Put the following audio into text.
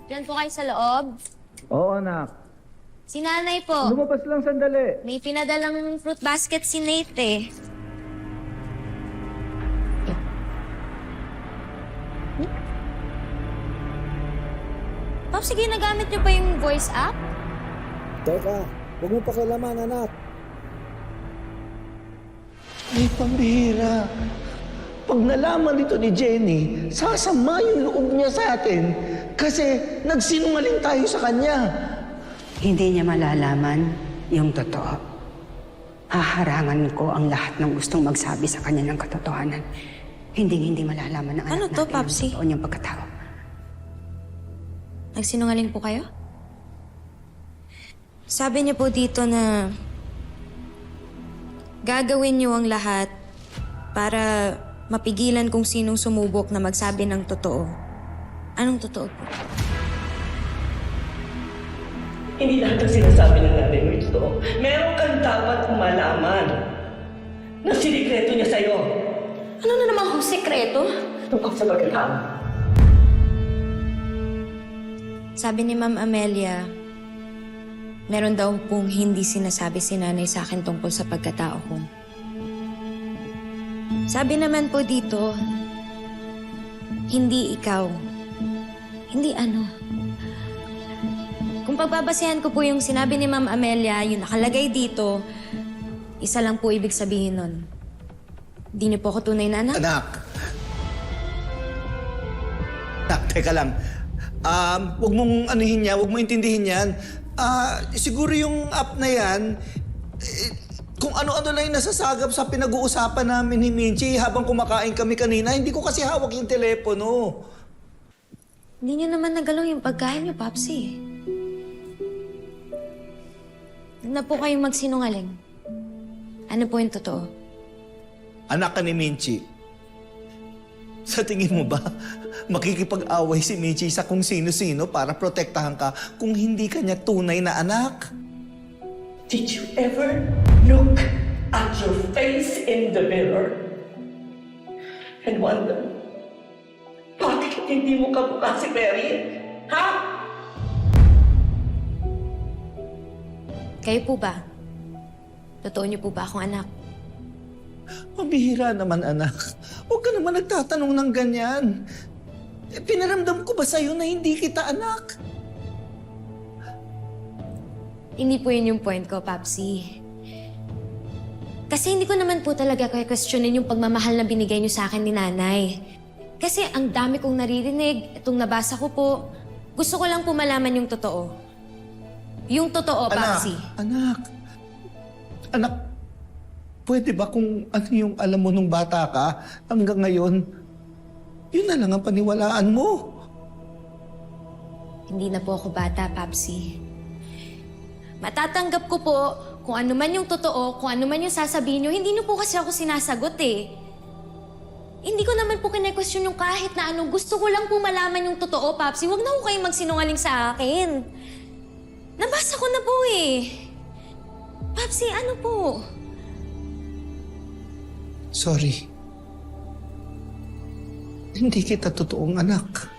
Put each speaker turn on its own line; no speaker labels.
Diyan po kayo sa loob.
Oo, anak.
Si nanay po.
Lumabas lang sandali.
May pinadalang fruit basket si Nate eh. Pops, sige, nagamit niyo pa yung voice app?
Teka, huwag mo pakialaman, anak.
Ay, pambihira. Pag nalaman ito ni Jenny, sasama yung loob niya sa atin kasi nagsinungaling tayo sa kanya.
Hindi niya malalaman yung totoo. Haharangan ko ang lahat ng gustong magsabi sa kanya ng katotohanan. Hindi malalaman ng
Ano
anak
to,
natin
Papsi?
ang totoo niyang pagkatao.
Nagsinungaling po kayo? Sabi niyo po dito na gagawin niyo ang lahat para mapigilan kung sinong sumubok na magsabi ng totoo. Anong totoo po?
Hindi lahat ng sinasabi ng nanay mo ito. Meron kang dapat malaman na sinikreto niya sa'yo.
Ano na naman kung sekreto?
Tungkol sa pagkatao.
Sabi ni Ma'am Amelia, meron daw pong hindi sinasabi si nanay sa akin tungkol sa pagkatao ko. Sabi naman po dito, hindi ikaw. Hindi ano. Kung pagbabasehan ko po yung sinabi ni Ma'am Amelia, yung nakalagay dito, isa lang po ibig sabihin nun. Hindi niyo po ako tunay na anak.
Anak. Anak, teka lang. Huwag mong anuhin niya, huwag mong intindihin yan. Siguro yung app na yan, kung ano-ano lang yung nasasagap sa pinag-uusapan namin ni Minchi habang kumakain kami kanina, hindi ko kasi hawak yung telepono.
Hindi niyo naman nagalaw yung pagkain niyo, Papsi. Huwag na po kayong magsinungaling. Ano po yung totoo?
Anak ka ni Minchi. Sa tingin mo ba, makikipag-away si Minchi sa kung sino-sino para protektahan ka kung hindi ka niya tunay na anak?
Did you ever look at your face in the mirror and wonder, bakit hindi mo kamukha si Mary? Ha?
Kayo po ba? Totoo niyo po ba akong anak?
Mabihira naman, anak. Huwag ka naman nagtatanong ng ganyan. Pinaramdam ko ba sa'yo na hindi kita anak?
Hindi po yun yung point ko, Papsi. Kasi hindi ko naman po talaga questionin yung pagmamahal na binigay niyo sa akin ni nanay. Kasi ang dami kong naririnig, itong nabasa ko po. Gusto ko lang po malaman yung totoo. Yung totoo, Papsi.
Anak, pwede ba kung ano yung alam mo nung bata ka hanggang ngayon, yun na lang ang paniwalaan mo?
Hindi na po ako bata, Papsi. Matatanggap ko po kung ano man yung totoo, kung ano man yung sasabihin nyo, hindi nyo po kasi ako sinasagot eh. Hindi ko naman po kine-question yung kahit na ano. Gusto ko lang po malaman yung totoo, Papsi. Huwag na po kayong magsinungaling sa akin. Nabasa ko na po eh. Papsi, ano po?
Sorry. Hindi kita totoong anak.